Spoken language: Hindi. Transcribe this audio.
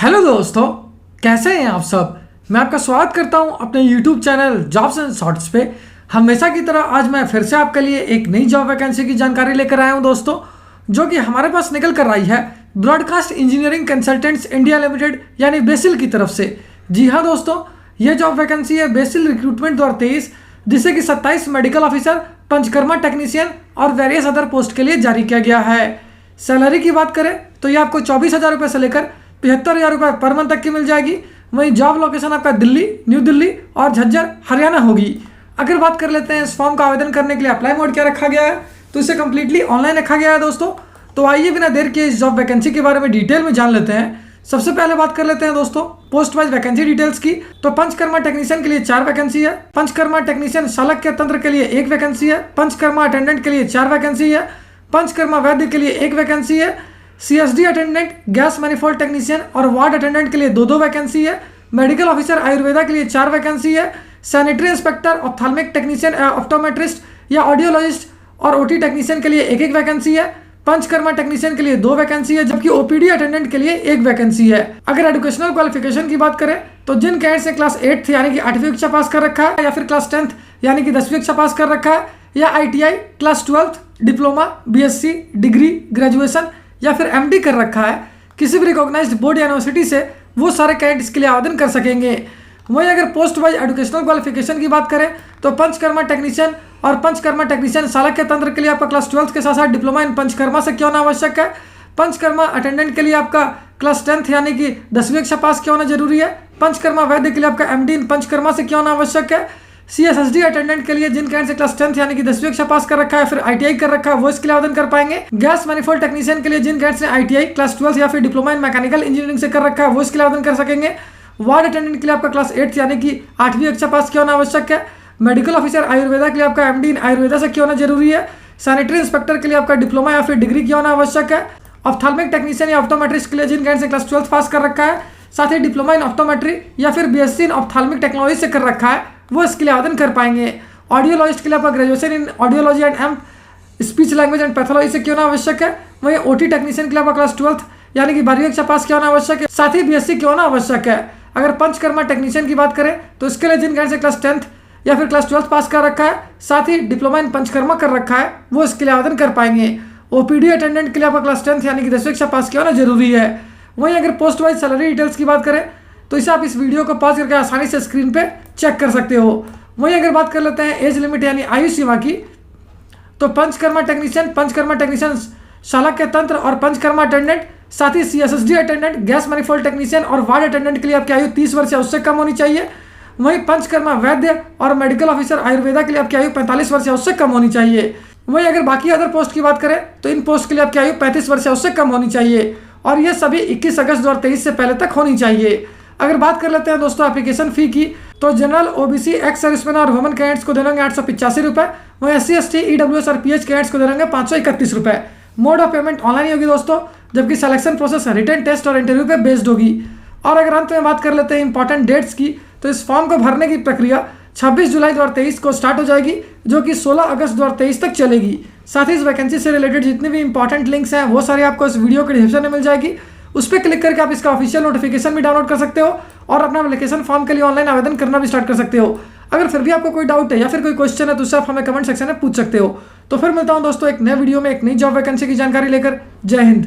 हेलो दोस्तों, कैसे हैं आप सब। मैं आपका स्वागत करता हूं अपने YouTube channel jobs and shorts पे। हमेशा की तरह आज मैं फिर से आपके लिए एक नई जॉब वैकेंसी की जानकारी लेकर आया हूं दोस्तों, जो कि हमारे पास निकल कर आई है broadcast engineering consultants India limited यानी बेसिल की तरफ से। जी हाँ दोस्तों, ये जॉब वैकेंसी है बेसिल रिक्रूटमेंट 2023, जिसे कि 27 मेडिकल ऑफिसर, पंचकर्मा टेक्नीशियन और वेरियस अदर पोस्ट के लिए जारी किया गया है। सैलरी की बात करें तो ये आपको 24,000 रुपये से लेकर 75,000 रुपये पर मंथ तक की मिल जाएगी। वहीं जॉब लोकेशन आपका दिल्ली, न्यू दिल्ली और झज्जर हरियाणा होगी। अगर बात कर लेते हैं इस फॉर्म का आवेदन करने के लिए अप्लाई मोड क्या रखा गया है, तो इसे कम्प्लीटली ऑनलाइन रखा गया है दोस्तों। तो आइए बिना देर किए इस जॉब वैकेंसी के बारे में डिटेल में जान लेते हैं। सबसे पहले बात कर लेते हैं दोस्तों पोस्ट वाइज वैकेंसी डिटेल्स की। तो पंचकर्मा टेक्नीशियन के लिए 4 वैकेंसी है, पंचकर्मा टेक्नीशियन शालक्य तंत्र के लिए 1 वैकेंसी है, पंचकर्मा अटेंडेंट के लिए 4 वैकेंसी है, पंचकर्मा वैद्य के लिए 1 वैकेंसी है, CSD attendant, gas manifold technician और वार्ड अटेंडेंट के लिए 2-2 वैकेंसी है, मेडिकल ऑफिसर आयुर्वेदा के लिए 4 वैकेंसी है, sanitary inspector, ophthalmic technician, optometrist या ऑडियोलॉजिस्ट और OT टेक्नीशियन के लिए 1-1 वैकेंसी है, पंचकर्मा टेक्नीशियन के लिए 2 वैकेंसी है, जबकि OPD अटेंडेंट के लिए 1 वैकेंसी है। अगर एजुकेशनल क्वालिफिकेशन की बात करें तो जिन कैंडिडेट्स ने क्लास 8th यानी कि 8वीं कक्षा पास कर रखा है, या फिर क्लास 10th यानी कि 10वीं कक्षा पास कर रखा है, या ITI class 12th, diploma, BSc, degree, graduation या फिर MD कर रखा है किसी भी रिकॉग्नाइज्ड बोर्ड या यूनिवर्सिटी से, वो सारे कैंडिडेट्स के लिए आवेदन कर सकेंगे। वहीं अगर पोस्ट वाइज एजुकेशनल क्वालिफिकेशन की बात करें तो पंचकर्मा टेक्नीशियन और पंचकर्मा टेक्नीशियन शालक्य तंत्र के लिए आपका क्लास 12th के साथ साथ डिप्लोमा इन पंचकर्मा से क्या होना आवश्यक है। पंचकर्मा अटेंडेंट के लिए आपका क्लास 10th यानी कि 10वीं कक्षा पास क्या होना जरूरी है। पंचकर्मा वैद्य के लिए आपका MD इन पंचकर्मा से क्या होना आवश्यक है। CSSD अटेंडेंट के लिए जिन कैंडिडेट से क्लास 10th यानी कि 10वीं कक्षा पास कर रखा है, फिर ITI कर रखा है, वो इसके लिए आवेदन कर पाएंगे। गैस मैनिफोल्ड टेक्नीशियन के लिए जिन कैंडिडेट से ITI क्लास 12th या फिर डिप्लोमा इन मैकेनिकल इंजीनियरिंग से कर रखा है, वो इसके लिए आवेदन कर सकेंगे। वार्ड अटेंडेंट के लिए आपका क्लास 8th यानी कि 8वीं कक्षा पास क्या होना आवश्यक है। मेडिकल ऑफिसर आयुर्वेदा के लिए आपका MD इन आयुर्वेदा से क्या होना जरूरी है। सैनिटरी इंस्पेक्टर के लिए आपका डिप्लोमा या फिर डिग्री क्या होना आवश्यक है। ऑप्थाल्मिक टेक्नीशियन या ऑप्टोमेट्रिस्ट के लिए जिन कैंडिडेट से क्लास 12th पास कर रखा है, साथ ही डिप्लोमा इन ऑप्टोमेट्री या फिर BSc इन ऑप्थाल्मिक टेक्नोलॉजी से कर रखा है, वो इसके लिए आवेदन कर पाएंगे। ऑडियोलॉजिस्ट के लिए आपका graduation in audiology and speech language and pathology से क्यों होना आवश्यक है। वहीं OT टेक्नीशियन के लिए आपका क्लास 12th यानी कि 12वीं कक्षा पास क्या होना आवश्यक है, साथ ही BSc क्यों होना आवश्यक है। अगर पंचकर्मा टेक्नीशियन की बात करें तो इसके लिए जिन कैंडिडेट से क्लास 10th या फिर क्लास 12th पास कर रखा है, साथ ही डिप्लोमा इन पंचकर्मा कर रखा है, वो इसके लिए आवेदन कर पाएंगे। OPD अटेंडेंट के लिए आपका क्लास 10th यानी कि 10वीं कक्षा पास क्या होना जरूरी है। वहीं अगर पोस्ट वाइज सैलरी डिटेल्स की बात करें तो इसे आप इस वीडियो को पॉज करके आसानी से स्क्रीन पे चेक कर सकते हो। वहीं अगर बात कर लेते हैं एज लिमिट यानी आयु सीमा की, तो पंचकर्मा टेक्नीशियन शालक्य तंत्र और पंचकर्मा अटेंडेंट, साथ ही CSSD attendant, gas manifold technician और वार्ड अटेंडेंट के लिए आपकी आयु 30 वर्ष या उससे कम होनी चाहिए। वहीं पंचकर्मा वैद्य और मेडिकल ऑफिसर आयुर्वेदा के लिए आपकी आयु 45 वर्ष या उससे कम होनी चाहिए। वहीं अगर बाकी अदर पोस्ट की बात करें तो इन पोस्ट के लिए आपकी आयु 35 वर्ष या उससे कम होनी चाहिए, और ये सभी 21 अगस्त 2023 से पहले तक होनी चाहिए। अगर बात कर लेते हैं दोस्तों एप्लीकेशन फी की, तो जनरल, OBC, एक्स सर्विसमैन और वुमेन कैंडिडेट्स को देंगे 885 रुपये। वहीं SC, ST, EWS और PH कैंडिडेट्स को देंगे 531 रुपये। मोड ऑफ पेमेंट ऑनलाइन होगी दोस्तों, जबकि सिलेक्शन प्रोसेस रिटन टेस्ट और इंटरव्यू पे बेस्ड होगी। और अगर अंत में बात कर लेते हैं इंपॉर्टेंट डेट्स की, तो इस फॉर्म को भरने की प्रक्रिया 26 जुलाई 2023 को स्टार्ट हो जाएगी, जो कि 16 अगस्त 2023 तक चलेगी। साथ ही इस वैकेंसी से रिलेटेड जितने भी इंपॉर्टेंट लिंक्स हैं वो सारे आपको इस वीडियो के डिस्क्रिप्शन में मिल जाएगी। उस पर क्लिक करके आप इसका ऑफिशियल नोटिफिकेशन भी डाउनलोड कर सकते हो और अपना एप्लीकेशन फॉर्म के लिए ऑनलाइन आवेदन करना भी स्टार्ट कर सकते हो। अगर फिर भी आपको कोई डाउट है या फिर कोई क्वेश्चन है तो उससे आप हमें कमेंट सेक्शन में पूछ सकते हो। तो फिर मिलता हूं दोस्तों एक नए वीडियो में एक नई जॉब वैकेंसी की जानकारी लेकर। जय हिंद।